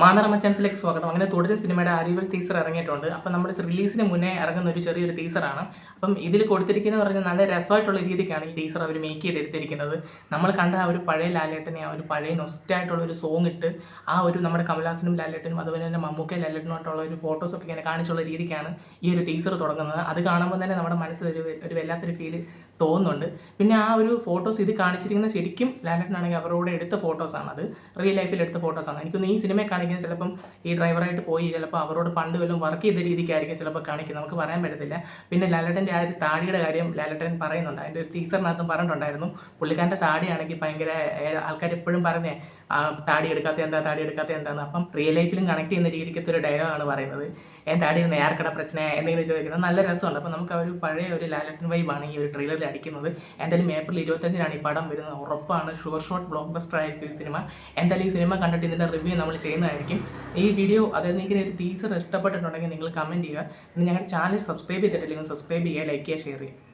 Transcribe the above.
മാനറ മച്ചാൻസിലേക്ക് സ്വാഗതം. അങ്ങനെ തുടരും സിനിമയുടെ ആനുവൽ ടീസർ ഇറങ്ങിയിട്ടുണ്ട്. അപ്പം നമ്മൾ റിലീസിന് മുന്നേ ഇറങ്ങുന്ന ഒരു ചെറിയൊരു ടീസറാണ്. അപ്പം ഇതിൽ കൊടുത്തിരിക്കുന്നത് പറഞ്ഞാൽ നല്ല രസമായിട്ടുള്ള രീതിക്കാണ് ഈ ടീസർ അവർ മേക്ക് ചെയ്തെടുത്തിരിക്കുന്നത്. നമ്മൾ കണ്ട ആ ഒരു പഴയ ലാലേട്ടനെ ആ ഒരു പഴയ നൊസ്റ്റായിട്ടുള്ള ഒരു സോങ് ഇട്ട് ആ ഒരു നമ്മുടെ കമലഹാസനും ലാലേട്ടനും അതുപോലെ തന്നെ മമ്മൂക്കയും ലാലേട്ടനുമായിട്ടുള്ള ഒരു ഫോട്ടോസൊക്കെ ഇങ്ങനെ കാണിച്ചുള്ള രീതിക്കാണ് ഈ ഒരു ടീസർ തുടങ്ങുന്നത്. അത് കാണുമ്പോൾ തന്നെ നമ്മുടെ മനസ്സിൽ ഒരു വല്ലാത്തൊരു ഫീൽ തോന്നുന്നുണ്ട്. പിന്നെ ആ ഒരു ഫോട്ടോസ് ഇത് കാണിച്ചിരിക്കുന്നത് ശരിക്കും ലാലേട്ടനാണെങ്കിൽ അവരോട് എടുത്ത ഫോട്ടോസാണ്. അത് റിയൽ ലൈഫിൽ എടുത്ത ഫോട്ടോസാണ്. എനിക്കൊന്ന് ഈ സിനിമ കാണിക്കുന്നത് ചിലപ്പം ഈ ഡ്രൈവറായിട്ട് പോയി ചിലപ്പോൾ അവരോട് പണ്ട് വല്ലതും വർക്ക് ചെയ്ത രീതിക്കായിരിക്കും ചിലപ്പോൾ കാണിക്കുന്നത്, നമുക്ക് പറയാൻ പറ്റത്തില്ല. പിന്നെ ലാലേട്ടൻ്റെ ആ ഒരു താടിയുടെ കാര്യം ലാലേട്ടൻ പറയുന്നുണ്ട്, അതിൻ്റെ ഒരു ടീച്ചറിനകത്തും പറഞ്ഞിട്ടുണ്ടായിരുന്നു. പുള്ളിക്കാരൻ്റെ താടിയാണെങ്കിൽ ഭയങ്കര ആൾക്കാർ എപ്പോഴും പറഞ്ഞേ താടി എടുക്കാത്ത എന്താന്ന്. അപ്പം റിയൽ ലൈഫിലും കണക്ട് ചെയ്യുന്ന രീതിക്കത്തെ ഒരു ഡയലോഗാണ് പറയുന്നത്. താടി ഇരുന്ന് ഏർക്കട പ്രശ്ന എന്തെങ്കിലും ചോദിക്കുന്നത് നല്ല രസമുണ്ട്. അപ്പോൾ നമുക്ക് ആ ഒരു പഴയ ഒരു ലാലേട്ടൻ വൈബാണ് ഈ ഒരു ട്രെയിലറിൽ അടിക്കുന്നത്. എന്തായാലും ഏപ്രിൽ 25-നാണ് ഈ പടം വരുന്നത്. ഉറപ്പാണ്, ഷുവർ ഷോട്ട് ബ്ലോക്ക് ബസ്റ്റർ ആയിരിക്കും ഈ സിനിമ. എന്തായാലും ഈ സിനിമ കണ്ടിട്ട് ഇതിൻ്റെ റിവ്യൂ നമ്മൾ ചെയ്യുന്നതായിരിക്കും. ഈ വീഡിയോ അതായത് നിങ്ങൾക്ക് ഒരു ടീസർ ഇഷ്ടപ്പെട്ടിട്ടുണ്ടെങ്കിൽ നിങ്ങൾ കമൻറ്റ് ചെയ്യുക. പിന്നെ ഞങ്ങളുടെ ചാനൽ സബ്സ്ക്രൈബ് ചെയ്തിട്ടില്ലെങ്കിൽ സബ്സ്ക്രൈബ് ചെയ്യുക, ലൈക്ക് ചെയ്യുക, ഷെയർ ചെയ്യുക.